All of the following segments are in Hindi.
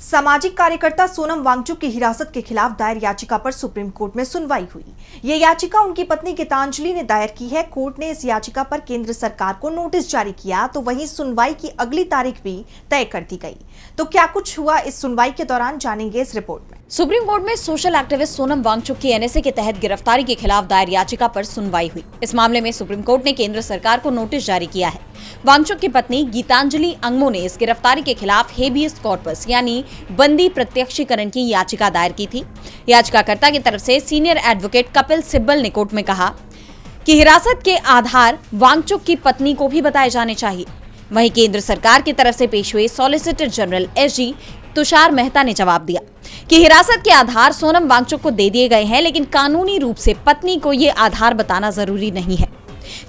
सामाजिक कार्यकर्ता सोनम वांगचुक की हिरासत के खिलाफ दायर याचिका पर सुप्रीम कोर्ट में सुनवाई हुई। ये याचिका उनकी पत्नी गीतांजलि ने दायर की है। कोर्ट ने इस याचिका पर केंद्र सरकार को नोटिस जारी किया तो वहीं सुनवाई की अगली तारीख भी तय कर दी गई। तो क्या कुछ हुआ इस सुनवाई के दौरान, जानेंगे इस रिपोर्ट में। सुप्रीम कोर्ट में सोशल एक्टिविस्ट सोनम वांगचुक की एनएसए के तहत गिरफ्तारी के खिलाफ दायर याचिका पर सुनवाई हुई। इस मामले में सुप्रीम कोर्ट ने केंद्र सरकार को नोटिस जारी किया है। वांगचुक की पत्नी गीतांजलि अंगमो ने इस गिरफ्तारी के खिलाफ हेबियस कॉर्पस यानी बंदी प्रत्यक्षीकरण की याचिका दायर की थी। याचिकाकर्ता की तरफ से सीनियर एडवोकेट कपिल सिब्बल ने कोर्ट में कहा कि हिरासत के आधार वांगचुक की पत्नी को भी बताए जाने चाहिए। वहीं केंद्र सरकार की तरफ से पेश हुए solicitor general SG Tushar Mehta ने जवाब दिया कि हिरासत के आधार सोनम वांगचुक को दे दिए गए हैं, लेकिन कानूनी रूप से पत्नी को ये आधार बताना जरूरी नहीं है।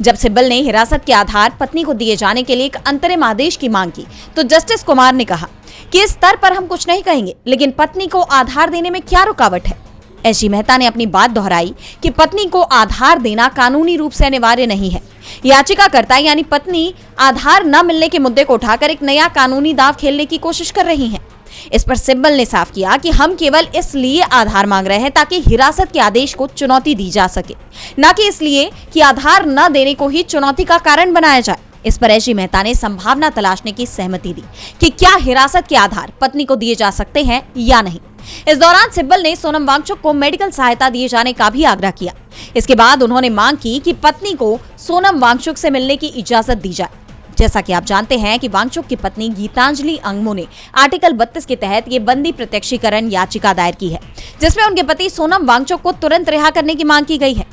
जब सिब्बल ने हिरासत के आधार पत्नी को दिए जाने के लिए एक अंतरिम आदेश की मांग की तो जस्टिस कुमार ने कहा कि इस स्तर पर हम कुछ नहीं कहेंगे, लेकिन पत्नी को आधार देने में क्या रुकावट है। एसजी मेहता ने अपनी बात दोहराई कि पत्नी को आधार देना कानूनी रूप से अनिवार्य नहीं है। याचिकाकर्ता यानी पत्नी आधार न मिलने के मुद्दे को उठाकर एक नया कानूनी दांव खेलने की कोशिश कर रही हैं। इस पर सिब्बल ने साफ किया कि हम केवल इसलिए आधार मांग रहे हैं ताकि हिरासत के आदेश को चुनौती दी जा सके, न कि इसलिए कि आधार न देने को ही चुनौती का कारण बनाया जाए। इस पर एसजी मेहता ने संभावना तलाशने की सहमति दी कि क्या हिरासत के आधार पत्नी को दिए जा सकते हैं या नहीं। इस दौरान सिब्बल ने सोनम वांगचुक को मेडिकल सहायता दिए जाने का भी आग्रह किया। इसके बाद उन्होंने मांग की कि पत्नी को सोनम वांगचुक से मिलने की इजाजत दी जाए। जैसा कि आप जानते हैं कि वांगचुक की पत्नी गीतांजलि अंगमो ने आर्टिकल 32 के तहत ये बंदी प्रत्यक्षीकरण याचिका दायर की है, जिसमें उनके पति सोनम वांगचुक को तुरंत रिहा करने की मांग की गई है।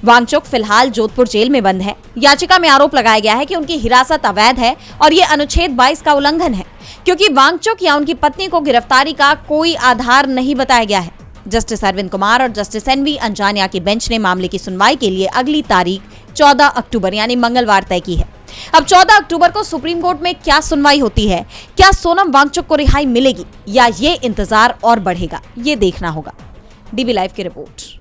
वांगचुक फिलहाल जोधपुर जेल में बंद है। याचिका में आरोप लगाया गया है कि उनकी हिरासत अवैध है और ये अनुच्छेद 22 का उल्लंघन है, क्योंकि वांगचुक या उनकी पत्नी को गिरफ्तारी का कोई आधार नहीं बताया गया है। जस्टिस अरविंद कुमार और जस्टिस एनवी अंजानिया की बेंच ने मामले की सुनवाई के लिए अगली तारीख 14 अक्टूबर यानी मंगलवार तय की है। अब 14 अक्टूबर को सुप्रीम कोर्ट में क्या सुनवाई होती है, क्या सोनम वांगचुक को रिहाई मिलेगी या ये इंतजार और बढ़ेगा, ये देखना होगा। डीबी लाइव की रिपोर्ट।